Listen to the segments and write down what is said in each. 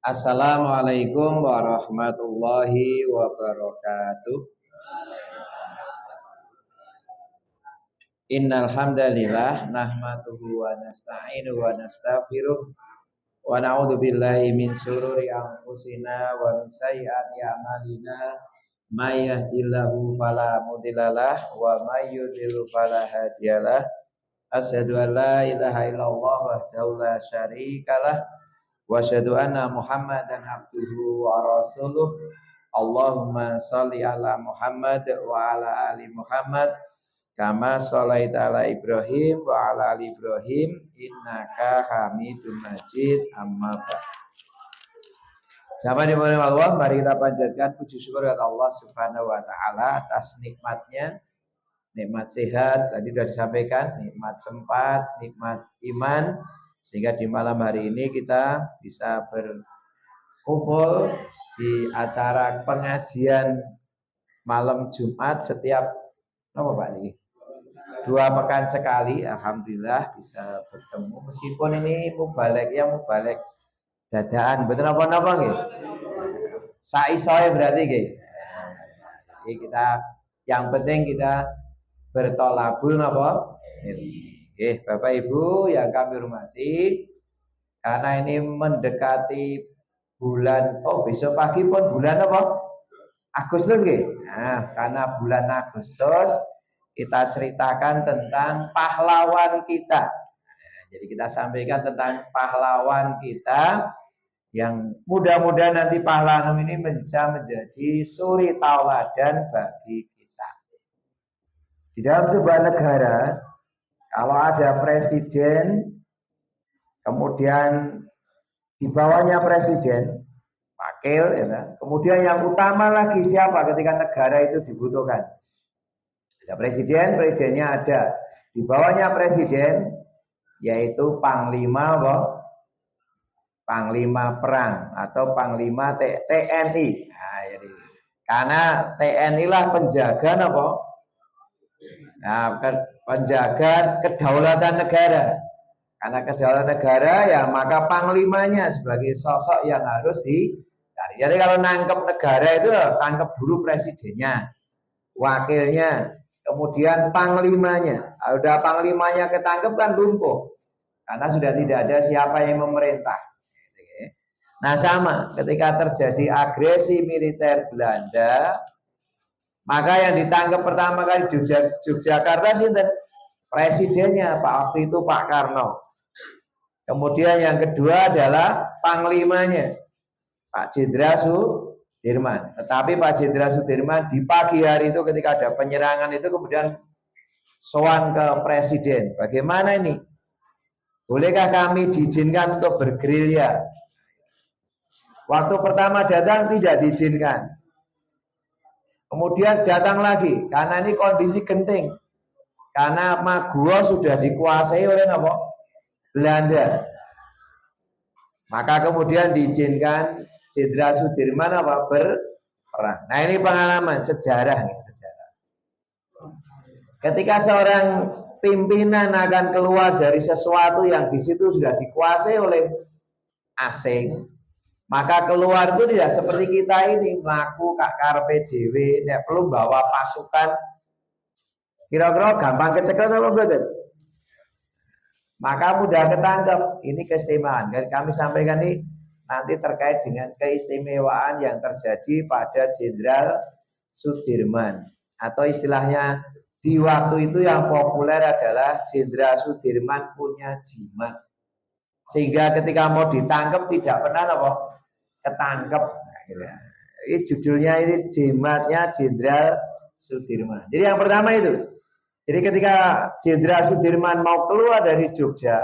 Assalamualaikum warahmatullahi wabarakatuh. Innal hamdalillah nahmaduhu wa nasta'inuhu wa nastaghfiruh wa na'udzu billahi min shururi anfusina wa min sayyiati a'malina may yahdihillahu fala mudhillalah wa may yudhlil fala hadiyalah. Asyhadu an la ilaha illallah wahdahu la syarikalah wa asyhadu anna Muhammadan abduhu wa rasuluh. Allahumma shalli ala Muhammad wa ala ali Muhammad kama sholaita ala Ibrahim wa ala ali Ibrahim innaka Hamidum Majid. Amma ba'd. Sama dimulai Allah, mari kita panjatkan puji syukur kepada Allah Subhanahu wa taala atas nikmatnya, nikmat sehat tadi sudah disampaikan, nikmat sempat, nikmat iman, sehingga di malam hari ini kita bisa berkumpul di acara pengajian malam Jumat setiap apa Pak ini? 2 pekan sekali. Alhamdulillah bisa bertemu meskipun ini mubaleknya mubalek dadaan. Betul apa nggih? Saisoe berarti nggih. Jadi kita yang penting kita bertolabul napa? Bapak Ibu yang kami hormati, karena ini mendekati bulan, besok pagi pun bulan apa? Agustus nggih. Nah, karena bulan Agustus kita ceritakan tentang pahlawan kita. Nah, jadi kita sampaikan tentang pahlawan kita yang mudah-mudahan nanti pahlawan ini bisa menjadi suri tauladan bagi kita. Di dalam sebuah negara, kalau ada presiden, kemudian di bawahnya presiden, wakil, ya, kemudian yang utama lagi siapa ketika negara itu dibutuhkan? Ada presiden, presidennya ada. Di bawahnya presiden, yaitu panglima, panglima perang atau panglima TNI. Nah, jadi karena TNI lah penjaga apa? Nah, penjaga kedaulatan negara. Karena kedaulatan negara ya maka panglimanya sebagai sosok yang harus dicari. Jadi kalau nangkep negara itu tangkep dulu presidennya, wakilnya, kemudian panglimanya. Udah panglimanya ketangkep kan lumpuh. Karena sudah tidak ada siapa yang memerintah. Nah sama ketika terjadi agresi militer Belanda, maka yang ditangkap pertama kali di Yogyakarta sinten? Presidennya waktu itu Pak Karno. Kemudian yang kedua adalah panglimanya Pak Jenderal Sudirman. Tetapi Pak Jenderal Sudirman di pagi hari itu ketika ada penyerangan itu kemudian sowan ke presiden. Bagaimana ini? Bolehkah kami diizinkan untuk bergerilya? Waktu pertama datang tidak diizinkan. Kemudian datang lagi karena ini kondisi genting. Karena Maguwo sudah dikuasai oleh apa? Belanda. Maka kemudian diizinkan Jenderal Sudirman apa? Berperang. Nah ini pengalaman sejarah. Ketika seorang pimpinan akan keluar dari sesuatu yang di situ sudah dikuasai oleh asing, maka keluar itu tidak seperti kita ini melaku kak karpe dewe, tidak perlu bawa pasukan. Kira-kira gampang kecekel apa betul? Maka mudah ketangkep. Ini keistimewaan. Kami sampaikan ini nanti terkait dengan keistimewaan yang terjadi pada Jenderal Sudirman. Atau istilahnya di waktu itu yang populer adalah Jenderal Sudirman punya jimat. Sehingga ketika mau ditangkap tidak pernah apa? Ketangkep. Ini judulnya ini jimatnya Jenderal Sudirman. Jadi yang pertama itu. Jadi ketika Jenderal Sudirman mau keluar dari Jogja,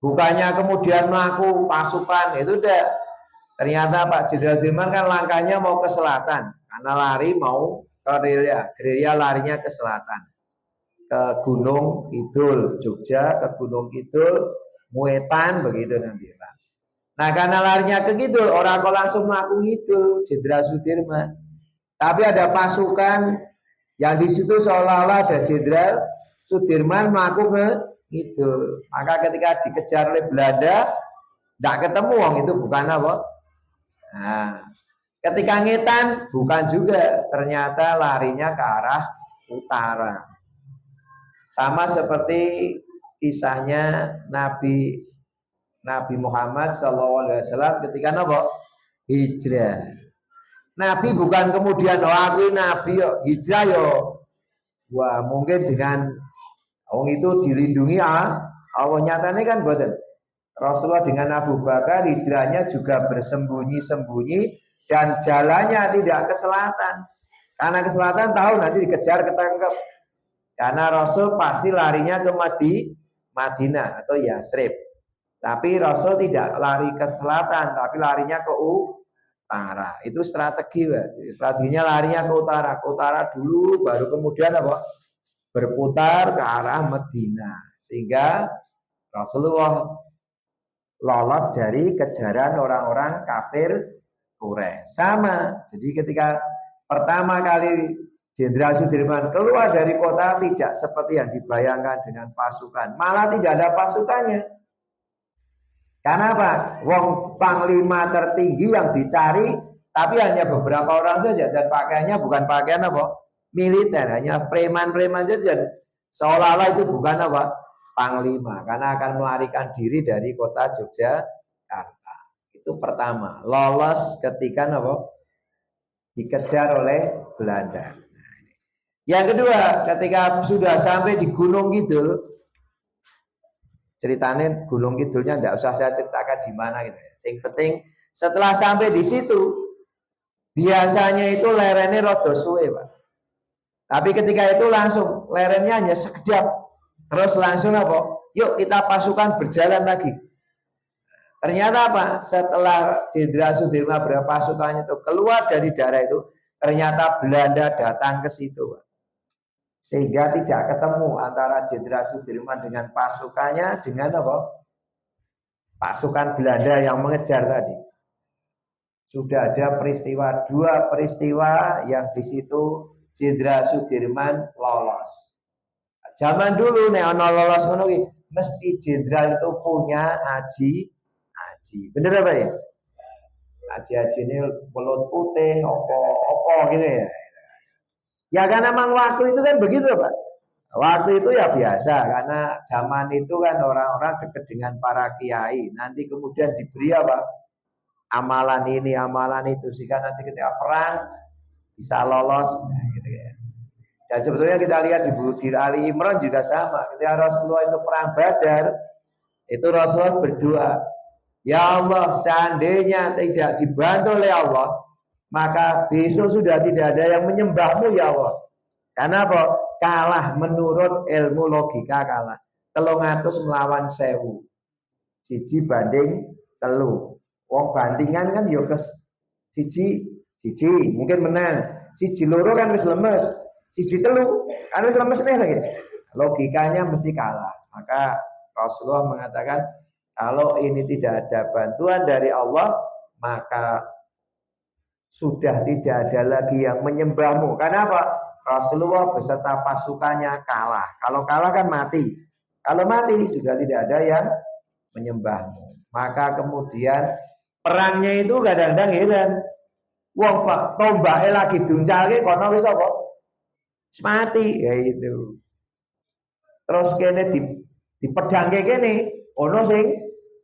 bukannya kemudian melakukan pasukan, itu udah ternyata Pak Jenderal Sudirman kan langkahnya mau ke selatan, karena lari mau ke gerilya larinya ke selatan, ke Gunung Kidul, Jogja ke Gunung Kidul, Muetan begitu nanti Pak. Nah karena larinya ke Kidul, orang kok langsung melakukan itu Jenderal Sudirman, tapi ada pasukan yang di situ seolah-olah ada Jenderal Sudirman melakukan itu. Maka ketika dikejar oleh Belanda, Ndak ketemu wong itu bukan apa? Nah, ketika ngetan bukan juga, ternyata larinya ke arah utara. Sama seperti kisahnya Nabi Muhammad SAW ketika apa? Hijrah. Nabi bukan kemudian aku Nabi yo hijrah yo. Wah, mungkin dengan wong itu dilindungi Allah, nyatanya kan boten. Rasulullah dengan Abu Bakar hijrahnya juga bersembunyi-sembunyi dan jalannya tidak ke selatan. Karena ke selatan tahu nanti dikejar ketangkep. Karena Rasul pasti larinya ke Madinah atau Yasrib. Tapi Rasul tidak lari ke selatan, tapi larinya ke utara. Itu strategi, Pak. Strateginya larinya ke utara dulu, baru kemudian apa? Berputar ke arah Madinah. Sehingga Rasulullah lolos dari kejaran orang-orang kafir Quraisy. Sama. Jadi ketika pertama kali Jenderal Sudirman keluar dari kota tidak seperti yang dibayangkan dengan pasukan. Malah tidak ada pasukannya. Karena apa? Wong panglima tertinggi yang dicari, tapi hanya beberapa orang saja. Dan pakaiannya bukan pakaian apa? Militer. Hanya preman-preman saja. Seolah-olah itu bukan apa? Panglima. Karena akan melarikan diri dari kota Yogyakarta. Itu pertama. Lolos ketika apa? Dikejar oleh Belanda. Yang kedua, ketika sudah sampai di Gunung Kidul, ceritanya Gunung Kidulnya tidak usah saya ceritakan di mana gitu. Yang penting setelah sampai di situ, biasanya itu lerengnya rada suwe, Pak. Tapi ketika itu langsung lerengnya hanya sekejap, terus langsung apa? Yuk kita pasukan berjalan lagi. Ternyata apa? Setelah Jenderal Sudirman berpasukannya itu keluar dari daerah itu, ternyata Belanda datang ke situ, Pak. Sehingga tidak ketemu antara Jenderal Sudirman dengan pasukannya dengan apa? Pasukan Belanda yang mengejar tadi. Sudah ada dua peristiwa yang di situ Jenderal Sudirman lolos. Zaman dulu nek ana lolos ngono ki mesti jenderal itu punya haji. Bener apa ya? Haji ini belut putih, opo gitu ya. Ya karena memang waktu itu kan begitu Pak. Waktu itu ya biasa karena zaman itu kan orang-orang dekat dengan para kiai. Nanti kemudian diberi apa? Amalan ini, amalan itu sehingga nanti ketika perang bisa lolos. Nah, gitu ya. Dan sebetulnya kita lihat di Ali Imran juga sama. Ketika Rasulullah itu perang Badar, itu Rasulullah berdoa, ya Allah, seandainya tidak dibantu oleh Allah, maka besok sudah tidak ada yang menyembahmu ya Allah. Karena apa? Kalah menurut ilmu logika kalah. 300 melawan 1000. Siji banding telu. Wong bandingan kan yo kes siji mungkin menang. Siji loro kan wis lemes. Siji telu kan wis lemes nih lagi. Logikanya mesti kalah. Maka Rasulullah mengatakan kalau ini tidak ada bantuan dari Allah, maka sudah tidak ada lagi yang menyembahmu. Karena apa? Rasulullah beserta pasukannya kalah. Kalau kalah kan mati. Kalau mati sudah tidak ada yang menyembahmu. Maka kemudian perangnya itu kadang-kadang heran. Wong Pak, tombake lagi duncalke kono wis apa? Mati ya itu. Terus kene dipedangke kene ono sing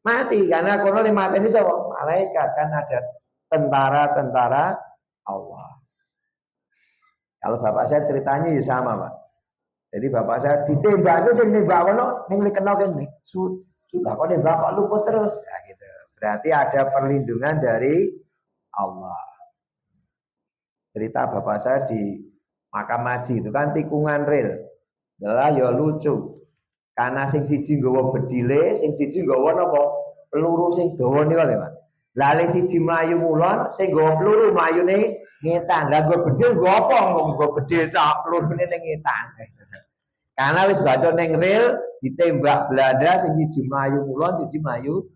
mati karena kono le mateni sapa? Malaikat kan ada tentara-tentara Allah. Kalau bapak saya ceritanya ya sama, Pak. Jadi bapak saya ditembak itu sing nembak kono ning kena kene. Sudah kok nembak kok luput terus. Ya gitu. Berarti ada perlindungan dari Allah. Cerita bapak saya di Makam Haji itu kan tikungan rel. Lah ya lucu. Karena sing siji nggawa bedile, sing siji nggawa napa? Peluru sing dawa niku lho, Pak. Lali siji mlayu mulon, sing nggawa peluru mlayune ngetan. Lah nggo bedil nggo apa? Nggo bedil tok pelurune ning ngetan. Karena wis baca ning rel ditembak Belanda sing siji mlayu mulon, siji mlayu.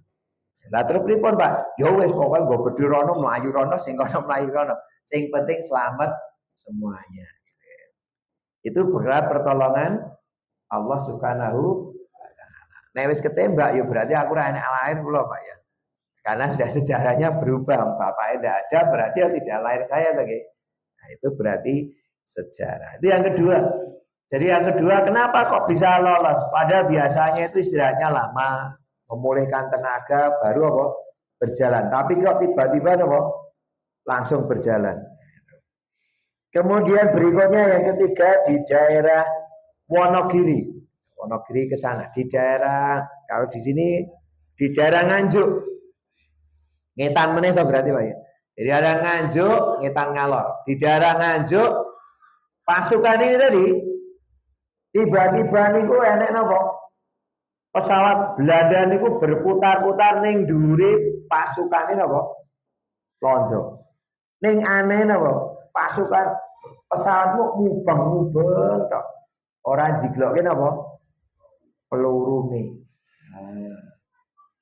Lah terus pripun, Pak? Ya wis pokoke nggo bedil rono mlayu rono, sing kono mlayu rono. Sing penting selamat semuanya. Itu berkat pertolongan Allah Subhanahu wa taala. Nek wis ketembak ya berarti aku ra enek lain kula, Pak ya. Karena sudah sejarahnya berubah, bapaknya tidak ada, berarti tidak lahir saya lagi. Nah, itu berarti sejarah. Itu yang kedua. Jadi yang kedua, kenapa kok bisa lolos? Padahal biasanya itu istirahatnya lama, memulihkan tenaga, baru apa? Berjalan. Tapi kok tiba-tiba apa? Langsung berjalan. Kemudian berikutnya yang ketiga di daerah Wonogiri. Wonogiri ke sana. Di daerah, kalau di sini di daerah Nganjuk. Ngetan meneh berarti Pak ya. Jadi ada Nganjuk, Ngetan Ngalor. Di daerah Nganjuk pasukan ini tadi tiba-tiba niku enek napa? Pesawat Belanda niku berputar-putar ning dhuwure pasukane napa? Londo. Ning aneh napa? Pasukan pesawatmu mubeng-mubeng tok. Ora jigloke napa? Pelurune.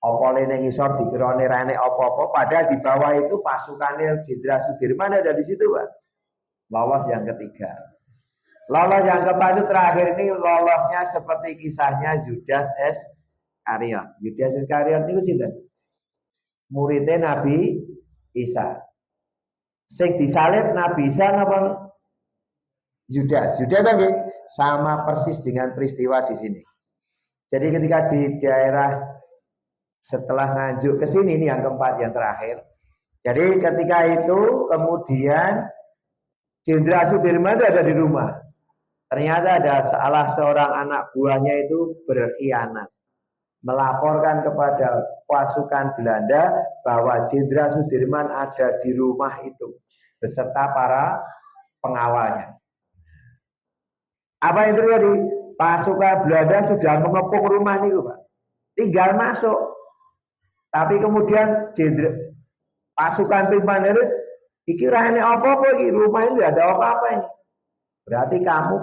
Apa ning ngisor dikirane ra enek apa-apa, padahal di bawah itu pasukannya Jenderal Sudirman ada di situ, Pak. Lolos yang ketiga. Lolos yang keempat itu terakhir ini lolosnya seperti kisahnya Yudas Iskariot. Yudas Iskariot itu sinten? Muridnya Nabi Isa. Sing disalib Nabi Isa napa? Yudas. Yudas kan sama persis dengan peristiwa di sini. Jadi ketika di daerah setelah Nganjuk ke sini ini yang keempat yang terakhir. Jadi ketika itu kemudian Jenderal Sudirman itu ada di rumah. Ternyata ada salah seorang anak buahnya itu berkhianat. Melaporkan kepada pasukan Belanda bahwa Jenderal Sudirman ada di rumah itu. Beserta para pengawalnya. Apa yang terjadi? Pasukan Belanda sudah mengepung rumah ini, Pak. Tinggal masuk. Tapi kemudian pasukan pimpinan itu dikira ini apa-apa ini. Rumah ini tidak ada apa-apa ini. Berarti kamu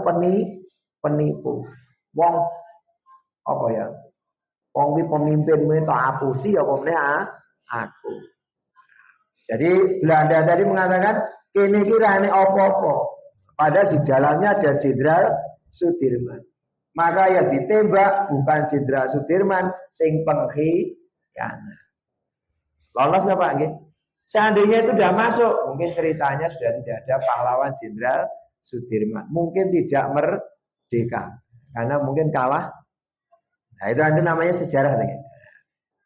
penipu. Wong apa ya? Wong iki pemimpinmu itu apusi ya pokoknya aku. Jadi Belanda tadi mengatakan ini kira ini apa-apa. Padahal di dalamnya ada Jenderal Sudirman. Maka yang ditembak bukan Jenderal Sudirman, sing pengkhianat. Lolos apa nggih? Seandainya itu sudah masuk, mungkin ceritanya sudah tidak ada pahlawan Jenderal Sudirman. Mungkin tidak merdeka karena mungkin kalah. Nah, itu namanya sejarah.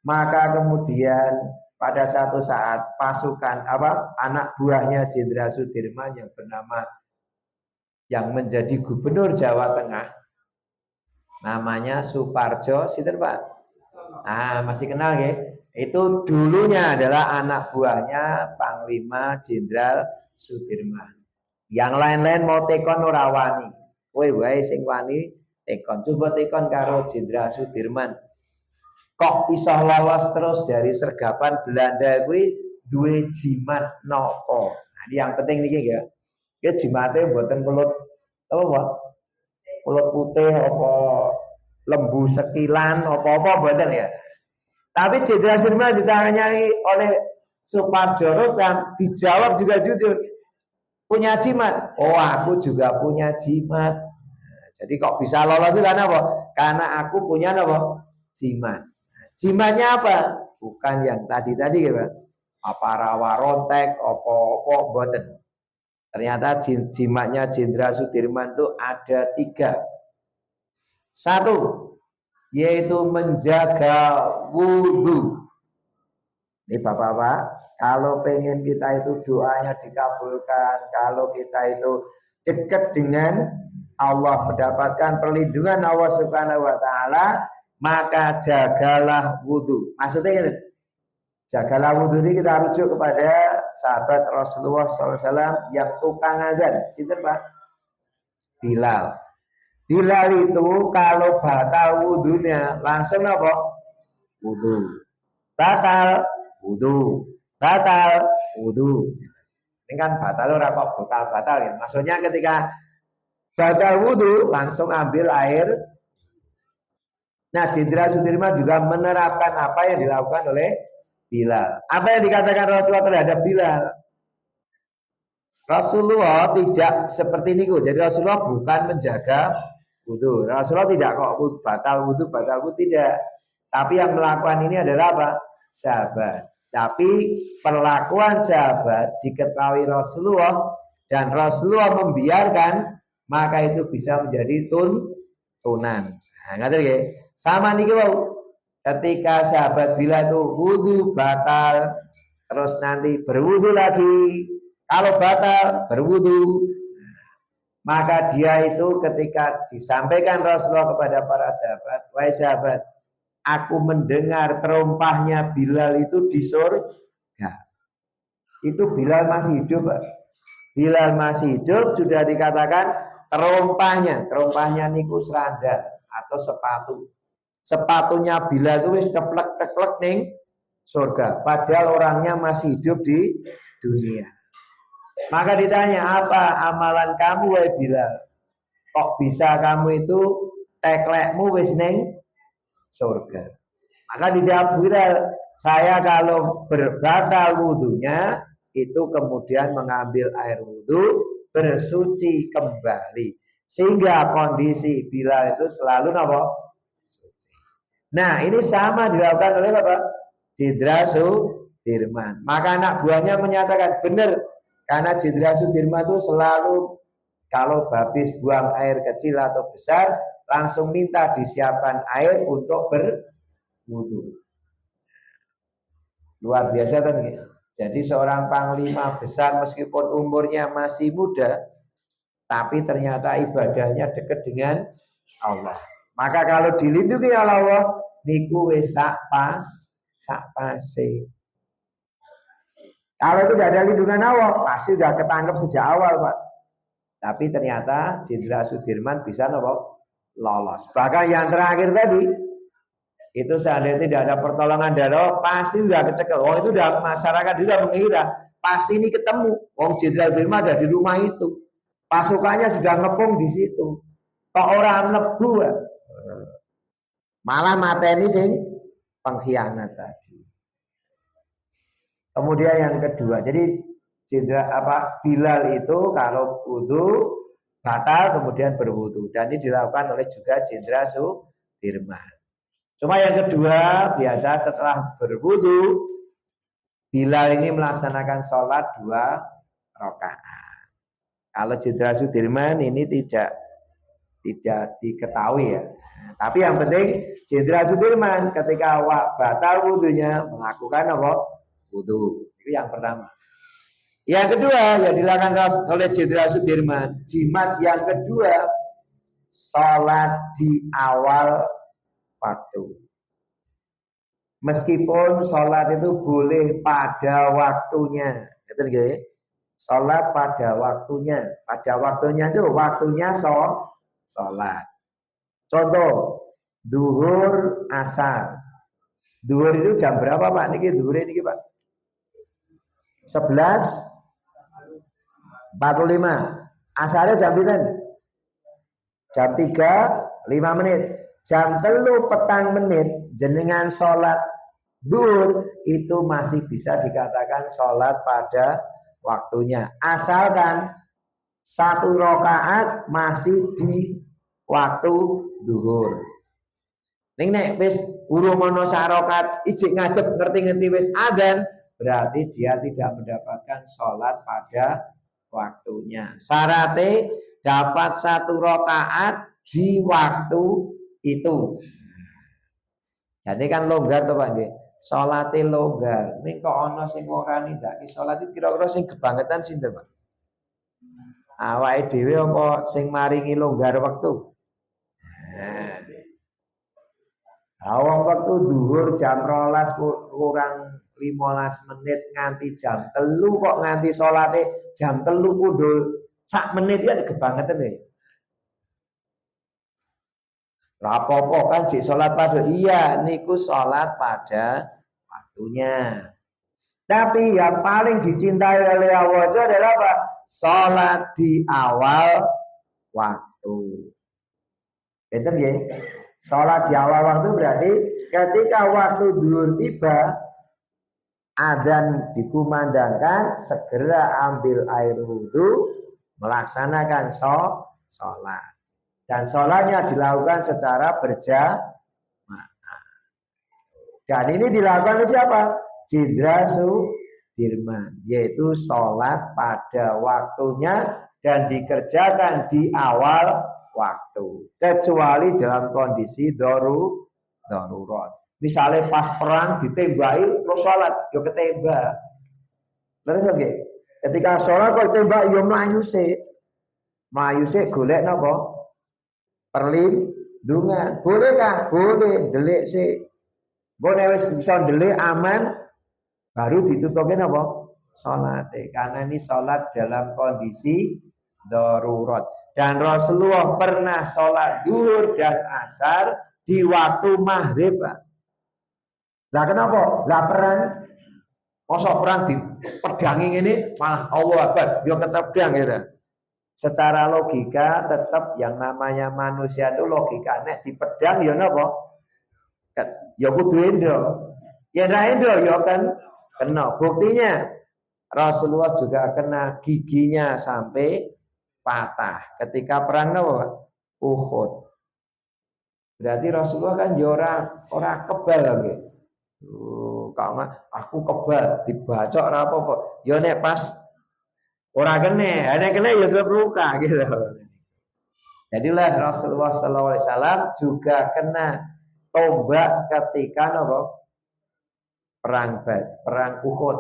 Maka kemudian pada satu saat pasukan anak buahnya Jenderal Sudirman yang bernama yang menjadi gubernur Jawa Tengah namanya Suparjo, sinten Pak? Masih kenal ya? Itu dulunya adalah anak buahnya Panglima Jenderal Sudirman. Yang lain-lain mau tekon ora wani. Kowe wae sing wani tekon. Coba tekon karo Jenderal Sudirman. Kok bisa lolos terus dari sergapan Belanda kuwi duwe jimat nopo. Nah, ini yang penting niki ya. Ya jimate mboten pelut apa Pak? Pelut putih apa lembu sekilan apa-apa mboten ya. Tapi Jenderal Sudirman ditanyai oleh Suparjo Rosam dijawab juga jujur. Punya jimat. Oh, aku juga punya jimat. Nah, jadi kok bisa lolos itu karena apa? Karena aku punya apa? Jimat. Jimatnya apa? Bukan yang tadi-tadi ya, Pak. Apa rawa rontek, apa-apa mboten. Ternyata jimatnya Jenderal Sudirman itu ada 3. 1, yaitu menjaga wudhu. Ini Bapak-Bapak, kalau pengen kita itu doanya dikabulkan, kalau kita itu dekat dengan Allah, mendapatkan perlindungan Allah Subhanahu wa taala, maka jagalah wudhu. Maksudnya ini, jagalah wudhu ini kita rujuk kepada sahabat Rasulullah SAW yang tukang azan. Sinten Pak? Bilal. Bilal itu kalau batal wudhunya langsung apa? Wudhu. Batal wudhu. Batal wudhu. Ini kan batal ora kok batal ya. Maksudnya ketika batal wudhu langsung ambil air. Nah, Jenderal Sudirman juga menerapkan apa yang dilakukan oleh Bilal. Apa yang dikatakan Rasulullah terhadap Bilal? Rasulullah tidak seperti ini. Jadi Rasulullah bukan menjaga wudhu. Rasulullah tidak kok batal wudhu tidak. Tapi yang melakukan ini adalah apa? Sahabat. Tapi perlakuan sahabat diketahui Rasulullah dan Rasulullah membiarkan, maka itu bisa menjadi tunan. Nah, ngerti ya? Sama nih kalau ketika sahabat bila itu wudu batal, terus nanti berwudu lagi. Kalau batal berwudu, maka dia itu ketika disampaikan Rasulullah kepada para sahabat, wahai sahabat, aku mendengar terompahnya Bilal itu di surga. Itu Bilal masih hidup, Pak. Bilal masih hidup, sudah dikatakan terompahnya niku seranda atau sepatu. Sepatunya Bilal itu wis teplek-teplek ning surga. Padahal orangnya masih hidup di dunia. Maka ditanya, apa amalan kamu wahai Bilal? Kok bisa kamu itu teklekmu wis ning surga? Maka dijawab Bilal, saya kalau berbatal wudunya itu kemudian mengambil air wudu, bersuci kembali, sehingga kondisi Bilal itu selalu apa? Suci. Nah, ini sama dilakukan oleh Bapak Jenderal Sudirman. Maka anak buahnya menyatakan benar, karena Jenderal Sudirman itu selalu kalau habis buang air kecil atau besar langsung minta disiapkan air untuk berwudu. Luar biasa kan? Jadi seorang panglima besar meskipun umurnya masih muda, tapi ternyata ibadahnya dekat dengan Allah. Maka kalau dilindungi oleh Allah, niku wis sak pase. Kalau tidak ada lindungan Allah, pasti sudah ketangkep sejak awal, Pak. Tapi ternyata Jenderal Sudirman bisa lolos. Bahkan yang terakhir tadi, itu seandainya tidak ada pertolongan dari Allah, pasti sudah kecekel. Wong itu sudah masyarakat sudah mengira pasti ini ketemu. Wong Jenderal Sudirman ada di rumah itu, pasukannya sudah ngepung di situ. Kok orang nebu, malah mateni sing pengkhianat tadi. Kemudian yang kedua, jadi Bilal itu kalau wudu batal kemudian berwudu, dan ini dilakukan oleh juga Jenderal Sudirman. Cuma yang kedua, biasa setelah berwudu, Bilal ini melaksanakan sholat 2 rakaat. Kalau Jenderal Sudirman ini tidak diketahui ya. Tapi yang penting Jenderal Sudirman ketika batal wudunya melakukan apa? Wudu. Itu yang pertama. Yang kedua yang dilakukan oleh Jenderal Sudirman, jimat yang kedua, sholat di awal waktu. Meskipun sholat itu boleh pada waktunya, betul nggih? Sholat pada waktunya. Pada waktunya itu waktunya sholat. Contoh, duhur asar. Duhur itu jam berapa Pak? Niki duhur ini Pak? 11.45. Asarnya jam berapa? Jam 3.05. Jam 3.petang jenengan sholat duhur itu masih bisa dikatakan sholat pada waktunya, asalkan 1 rakaat masih di waktu duhur. Nek wis urung ana sarokat ijik ngadep ngerti-ngerti wis adzan, berarti dia tidak mendapatkan sholat pada waktunya. Syaratnya dapat 1 rakaat di waktu itu. Jadi kan longgar to Pak nggih. Salate longgar. Ning kok ana sing ora nindakake salat iki kira-kira sing kebangetan sinten, Pak? Awake dhewe apa sing maringi longgar wektu? Awang waktu duhur jam 12 kurang 15 menit nganti jam 3 kok nganti salate jam 3 kudul sak menit ya kebangetan ya. Rapopo kan jik sholat pada iya niku sholat pada waktunya. Tapi yang paling dicintai oleh Allah itu adalah apa? Sholat di awal waktu. Betul ya? Sholat di awal waktu berarti ketika waktu duhur tiba, adzan dikumandangkan, segera ambil air wudhu, melaksanakan sholat. Dan sholatnya dilakukan secara berjamaah. Dan ini dilakukan oleh siapa? Jenderal Sudirman, yaitu sholat pada waktunya dan dikerjakan di awal waktu, kecuali dalam kondisi darurat. Misalnya pas perang ditembaki terus sholat, yo ketembak. Terus oke, ketika sholat kok tembak yo mlayu sik golek napa? Perlindungan. Bolehkah? Boleh, delik sik. Boleh wis bisa delik aman, baru ditutupin apa? Sholat. Karena ini sholat dalam kondisi darurat. Dan Rasulullah pernah sholat zuhur dan asar di waktu maghrib. Lah kenapa? Lah perang. Masa perang di pedangi ini malah Allah Akbar. Dia ketepedang gitu. Secara logika tetap yang namanya manusia itu logika. Nek di pedang ya napa? Ya kudu endo. Ya ra endo ya kan kena. Buktinya Rasulullah juga kena giginya sampai patah ketika perang Uhud. Berarti Rasulullah kan ora kebal lagi. Kalau aku kebal dibacok ora apa-apa. Ya nek pas ora kene, nek kene ya luka gitu. Jadilah Rasulullah SAW juga kena tombak ketika perang Uhud.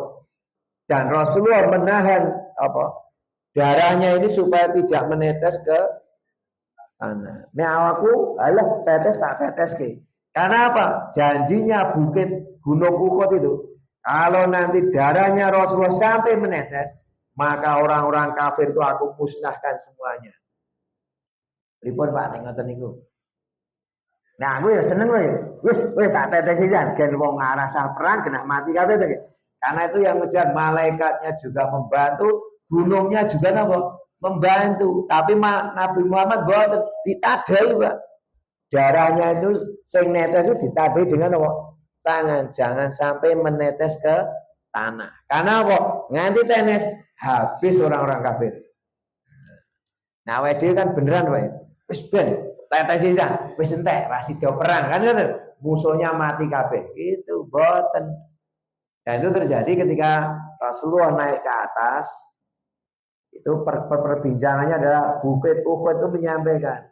Dan Rasulullah menahan darahnya ini supaya tidak menetes ke tanah. Nek awakku alah tetes tak tetes ke. Karena apa? Janjinya bukit Gunung Uhud itu kalau nanti darahnya Rasulullah sampai menetes, maka orang-orang kafir itu aku musnahkan semuanya. Pripun Pak ning ngoten niku. Nah, aku ya seneng loh ya. Wis tak tetesi jan gen wong ngarasa perang kena mati kabeh to. Karena itu yang ngejar malaikatnya juga membantu, gunungnya juga membantu. Tapi Nabi Muhammad boten ditadai, Pak. Darahnya itu sing netes itu ditadai dengan tangan, jangan sampai menetes ke tanah. Karena nganti tetes habis orang-orang kafir. Nah, WD kan beneran, Pak. Wis ben tetes bisa, wis entek ra sida perang kan ngoten. Musuhnya mati kabeh. Itu boten. Dan itu terjadi ketika Rasulullah naik ke atas. Itu perbincangannya adalah Bukit Uhud itu menyampaikan,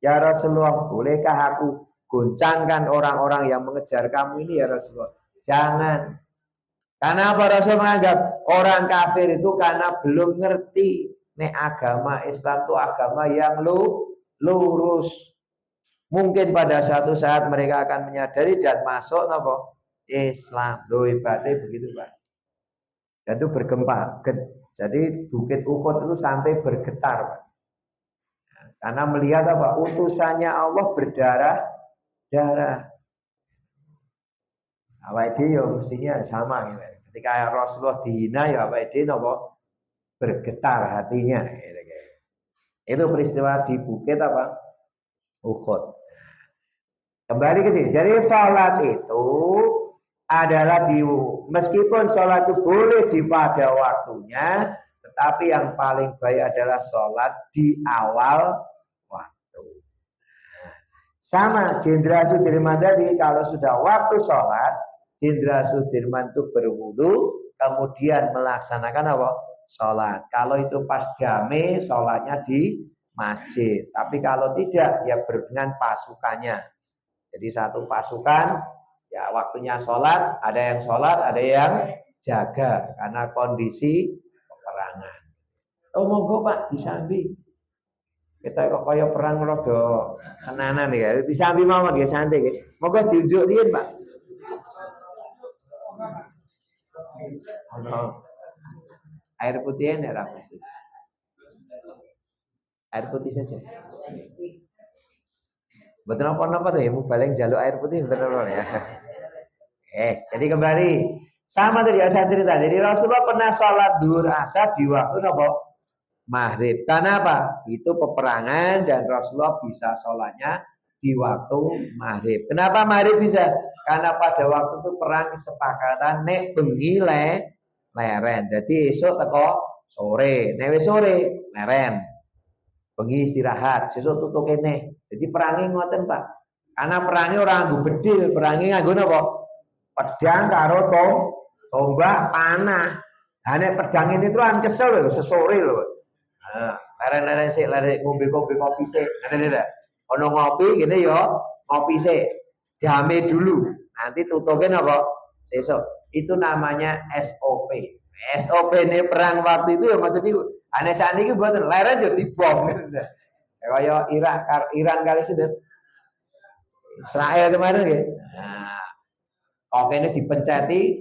ya Rasulullah, bolehkah aku goncangkan orang-orang yang mengejar kamu ini ya Rasulullah? Jangan. Karena apa? Rasul menganggap orang kafir itu karena belum ngerti nek agama Islam itu agama yang lurus. Mungkin pada suatu saat mereka akan menyadari dan masuk Islam. Loh hebatnya begitu Pak. Dan itu bergempa. Jadi Bukit Uhud itu sampai bergetar Pak. Karena melihat utusannya Allah berdarah. Awake dhewe ya mestinya sama gitu. Ketika Rasulullah dihina ya awake dhewe bergetar hatinya gitu. Itu peristiwa di Bukit Uhud. Kembali ke sini. Jadi sholat itu adalah meskipun sholat itu boleh di pada waktunya, tetapi yang paling baik adalah sholat di awal waktu. Sama Jenderal Sudirman tadi, kalau sudah waktu sholat, Jenderal Sudirman itu berwudu, kemudian melaksanakan sholat. Kalau itu pas jame, sholatnya di masjid. Tapi kalau tidak, ya dengan pasukannya. Jadi satu pasukan, ya waktunya sholat, ada yang jaga karena kondisi peperangan. Oh monggo Pak disambi. Kita kok kaya perang rada tenanan ya. Disambi mawon nggih santai nggih. Monggo diunjuk riyen Pak. Air putih enak apa sih? Air putih saja. Betul apa tuh ya? Mau balik jalur air putih betul ya. Jadi kembali sama tadi yang saya cerita. Jadi Rasulullah pernah sholat duhur asar di waktu maghrib. Karena apa? Itu peperangan dan Rasulullah bisa sholatnya di waktu maghrib. Kenapa maghrib bisa? Karena pada waktu itu perang kesepakatan nek bengi leren. Jadi esok teko sore, nek sore leren. Bengi istirahat, sesuk tutuk kene. Jadi perangi ngoten Pak. Karena perangi orang nganggo bedil, perangi nganggo napa? Pedang karo tombak, panah. Nek pedang ini tuh kan kesel loh, sesore loh. Leren-leren sik, leren ngombe kopi sik. Ngene lho. Ono ngopi gini yo, ngopi sik. Jame dulu. Nanti tutupin apa? Sesuk. Itu namanya SOP. SOP ini perang waktu itu ya maksudnya aneh saat ini buat leren yo dibom. Kayak Iran kali sudah Israel kemarin ya. Nah, oke ini dipenceti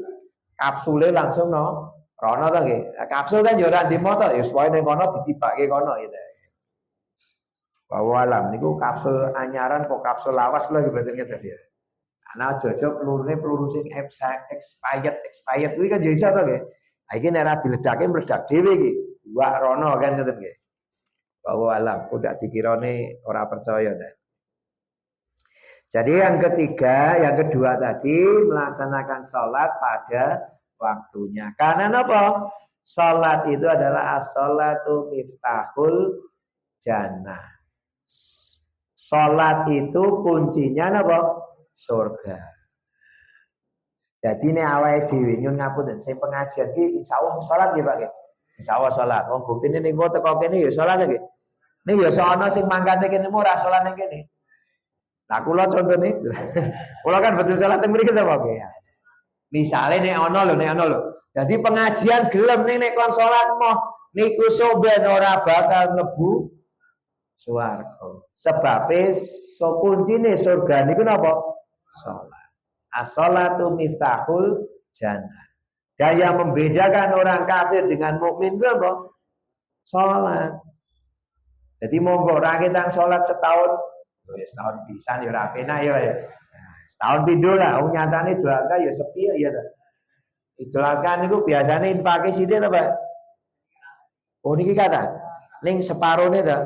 kapsulnya langsung no. Rono to nggih. Kapsul kan yo ora di motor ya supaya ning kono ditibake kono gitu. Bahwa alam niku kapsul anyaran kok kapsul lawas kula boten ngertos ya. Ana jojo pelurune peluru sing expired kuwi kan yo iso to nggih. Ha iki nek ora diledake meledak dhewe iki. Wak rono kan ngoten nggih. Bahwa alam udah dikirone ora percaya dah. Jadi yang kedua tadi melaksanakan sholat pada waktunya. Karena apa? Sholat itu adalah as-sholatu miftahul jannah. Sholat itu kuncinya apa? Surga. Jadi ini awal dhewe nyun ngapunten sing pengajian iki insyaallah sholat nggih Pak nggih. Insyaallah sholat. Wong buktine ning kok teko kene ya sholat nggih. Ning ya sono sing mangkate kene ora sholat ning kene. Nah kula contone kula kan betul sholat teng mriki to Pak nggih. Misale nek ana lho. Jadi pengajian gelem nek kon salat moh niku soben ora bakal mlebu swarga. Sebabe kuncine surga niku napa? Salat. As-shalatu miftahul jannah. Dan yang membedakan orang kafir dengan mukmin itu apa? Salat. Jadi monggo ora kita salat setahun pisan ya ora penak ya. Setahun pindho lah, wong nyatane doakan ya sepi ya ta. Doakan niku biasane infake sithik to, Pak. Oh niki kata ning separone to.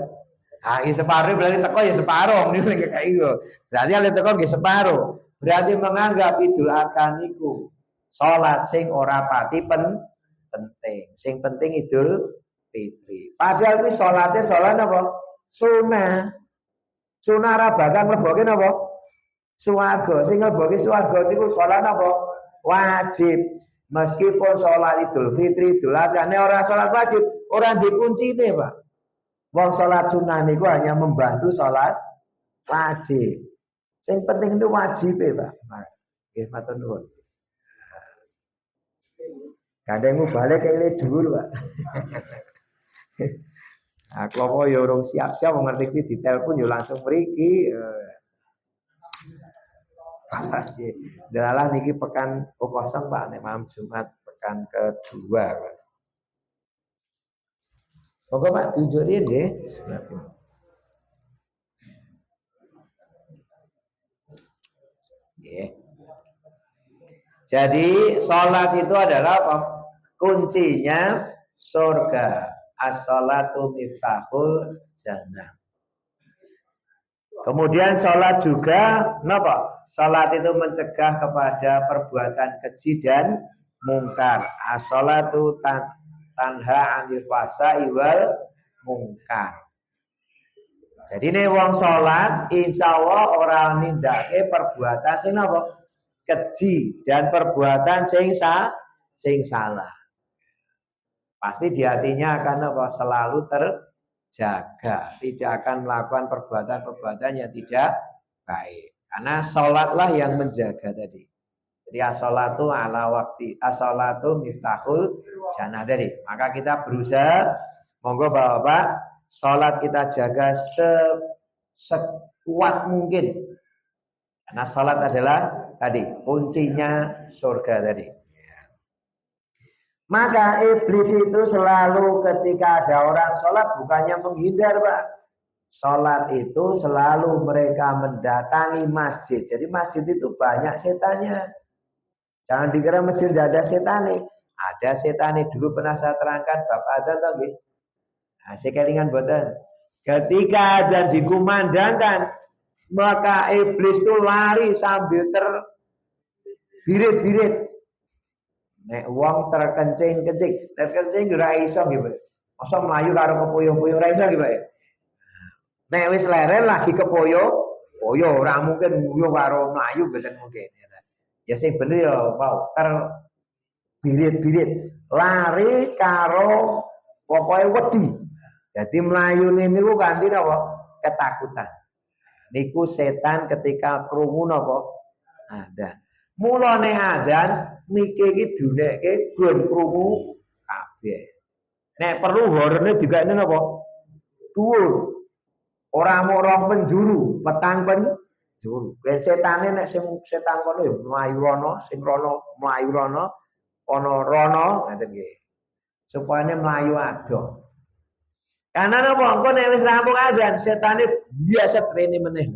Ah, iki separo berarti teko ya separo niku ning kayak iku. Berarti ale teko nggih separo. Berarti menganggap Idul Adha niku salat sing ora pati penting. Sing penting Idul Fitri. Padahal kuwi salate salat apa? Sunah. Sunah ra bakal mleboke napa? Swarga. Sing mleboke swarga niku salat apa? Wajib. Meskipun salat Idul Fitri, Idul Adha ora salat wajib, ora dikuncine, Pak. Wong salat sunah niku hanya membantu salat wajib. Sing penting itu wajib, Pak. Nggih, matur nuwun. Kadangmu balik ke dhuwur, Pak. Nah, kalau yo urung siap-siap ngerti iki ditelepon yo langsung mriki. Delalah niki pekan kosong Pak nek malam Jumat pekan kedua. Monggo Pak tunjukin nggih. Jadi sholat itu adalah apa? Kuncinya surga. As-sholatu miftahul jannah. Kemudian sholat juga, kenapa? Sholat itu mencegah kepada perbuatan keji dan mungkar. As-sholatu tanha anil fahsya'i wal mungkar. Jadi ini wong sholat, insya Allah orang nindake perbuatan sing apa? Keji dan perbuatan sing salah. Pasti di hatinya akan apa? Selalu terjaga, tidak akan melakukan perbuatan-perbuatan yang tidak baik. Karena sholatlah yang menjaga tadi. Jadi as-sholatu ala wakti, as-sholatu miftahul jannah tadi. Maka kita berusaha, monggo Bapak-bapak, sholat kita jaga sekuat mungkin. Karena sholat adalah tadi kuncinya surga tadi. Maka iblis itu selalu ketika ada orang sholat bukannya menghindar, Pak. Sholat itu selalu mereka mendatangi masjid. Jadi masjid itu banyak setannya. Jangan dikira masjid tidak ada setan. Ada setan. Dulu pernah saya terangkan Bapak ada atau enggak? Nah, sekelingan boten. Ketika ada dikumandangkan, maka iblis itu lari sambil terbirit-birit. Nek wong terkencing-kencing, terkencing ora iso nggih, Pak. Masa mlayu karo kepoyo-poyo ora iso nggih, Pak. Nek wis leren lagi kepoyo ora mungkin nguyu karo mlayu mboten mungkin. Ya sing bener ya mau birit-birit, lari karo pokoke wedi. Jadi mlayune niku kanthi napa? Ketakutan. Niku setan ketika krungu napa? Adzan. Mulane adzan mikir iki dunekke gon krungu kabeh. Nek perlu horene juga ini napa? Dhuwur. Ora mung rong penjuru, petang penjuru. Setane nek sing setan kono ya mlayu rono, sing rono mlayu rono, kono rono ngoten nggih. Supaya mlayu adoh. Karena napa? Engko nek wis rampung adzan, setane biasa trene meneh.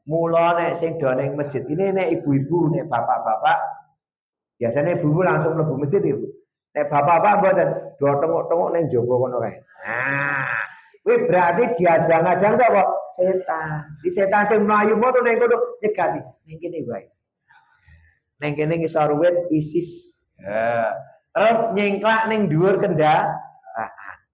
Mula nek sing do ning masjid, ini nek ibu-ibu, nek bapak-bapak, biasanya ibu-ibu langsung mlebu masjid itu. Nek bapak-bapak mboten do tengok-tengok ning jaba kono kae. Nah, kuwi berarti diadang-adang sapa? Setan. Di setan sing mlayu moto ning kono nyegati. Ning kene wae. Ning kene ngisor wit ISIS. Terus nyengklak ning dhuwur kendaraan.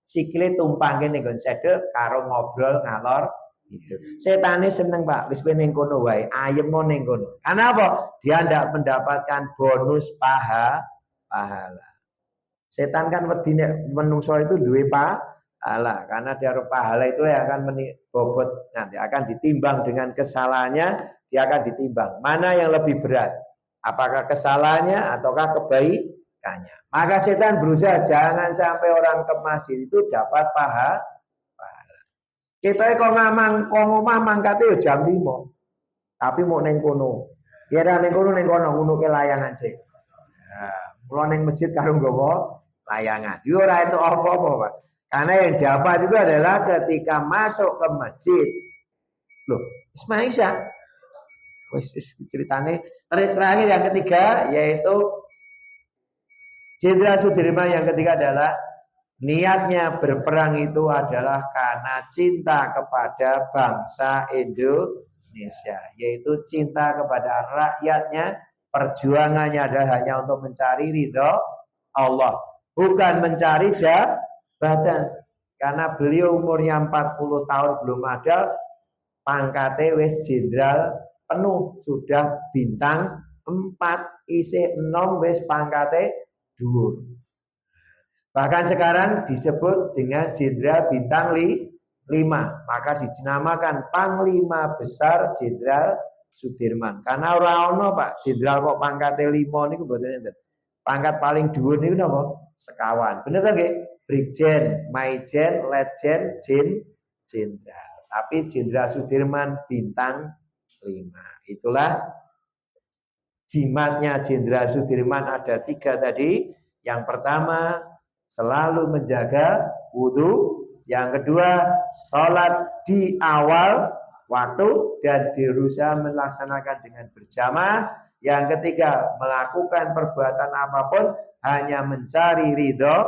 Sikile tumpang kene nggon sedek karo ngobrol ngalor gitu. Setane seneng Pak, wis ning kono wae, ayem ning kono. Karena apa? Dia ndak mendapatkan bonus pahala. Setan kan wedi nek menungso itu duwe pahala, karena dia pahala itu yang akan bobot nanti akan ditimbang dengan kesalahannya, dia akan ditimbang. Mana yang lebih berat? Apakah kesalahannya ataukah kebaikannya? Maka setan berusaha jangan sampai orang ke masjid itu dapat pahala. Kita kok ngomah mangkate yo jam 5. Tapi mau ning kono. Kira ning kono ngono ke layangan sik. Nah, mulo ning masjid karo nggawa layangan. Yo ora itu apa-apa, Pak. Karena yang dapat itu adalah ketika masuk ke masjid. Loh, Ismaisya. Wis ceritane terakhir yang ketiga yaitu Jenderal Sudirman yang ketiga adalah niatnya berperang itu adalah karena cinta kepada bangsa Indonesia, yaitu cinta kepada rakyatnya. Perjuangannya adalah hanya untuk mencari ridho Allah, bukan mencari jabatan. Karena beliau umurnya 40 tahun belum ada pangkate wis jenderal penuh, sudah bintang 4 isih 6 wis pangkate dhuwur. Bahkan sekarang disebut dengan jenderal bintang 5, maka dinamakan Panglima Besar Jenderal Sudirman. Karena ora ono Pak, jenderal kok pangkate 5 niku mboten enten. Pangkat paling dhuwur niku napa? Sekawan. Bener ta nggih? Brigjen, Maijen, Letjen, Jenderal. Tapi Jenderal Sudirman bintang 5. Itulah jimatnya Jenderal Sudirman ada 3 tadi. Yang pertama, selalu menjaga wudhu. Yang kedua, sholat di awal waktu dan berusaha melaksanakan dengan berjamaah. Yang ketiga, melakukan perbuatan apapun hanya mencari ridho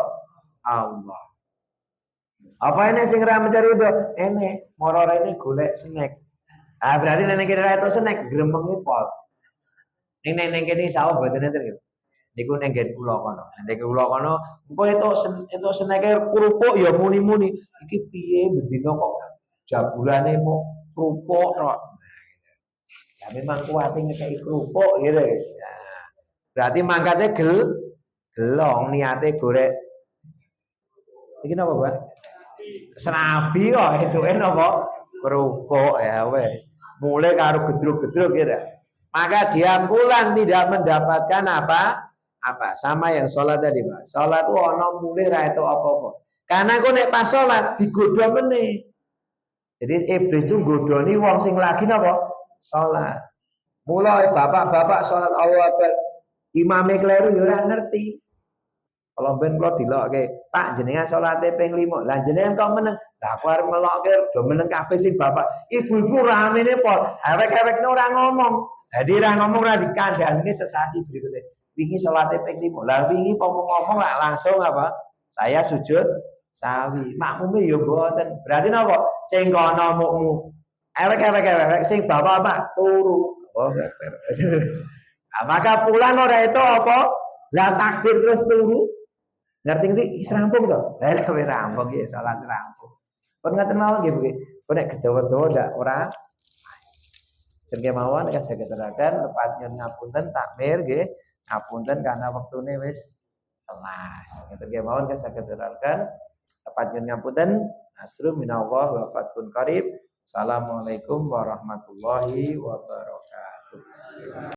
Allah. Apa ini sing ora mencari ridho? Enek, moro rene golek snack. Ah berarti nek kira itu snack gremenge pol. Ning kene sawah mboten enten gitu. Niku ning nggen kula kono. Nek kula kono engko itu seneke kerupuk ya muni-muni. Iki piye bendina kok jabulane mau kerupuk tok. Ya memang kuwate ngekeki kerupuk gitu. Nah, berarti mangkate gelong niate gorek. Iki napa, Pak? Senabi kok etuke napa? Kerupuk ya wes. Mulai karo gedruk-gedruk gitu. Maka dia pulang tidak mendapatkan apa sama yang sholat tadi Pak. Sholat itu ono mulai ra itu apa-apa. Karena kok nek pas sholat digoda meneh. Jadi iblis itu godoni wong sing lagi napa? Sholat. Mulai bapak-bapak sholat Allahu Akbar. Imame kleru ya ora ngerti. Kalau ben kula dilokke, Pak jenengan salate ping 5. Lah jenengan kok meneng. Lah aku arep melokke do meneng kabeh sing bapak. Ibu-ibu ramene pol. Awek-awekne ora ngomong. Jadi ora ngomong ora dikandhani sesasi berikutnya. Wingi salate ping 5. Lah wingi ngomong lah langsung apa? Saya sujud sawi. Makmume ya mboten. Berarti napa? Sing kono mukmu. Awek sing bapak turu. Oh, nah, maka pulang ora itu apa? Lah takbir terus turu. Ngerti rampung to? Lah kowe rampung iki salat rampung. Pun ngaten mawon nggih Bu. Kok nek gedawa-dawa ndak ora. Jenenge mawon nek saged terakan lepat nyuwun ngapunten takmir nggih. Ngapunten karena waktune wis telas. Ngeten nggih mawon saged terangkan. Panjenengan ngapunten. Asrum minallah wa fatkun qarib. Assalamualaikum warahmatullahi wabarakatuh.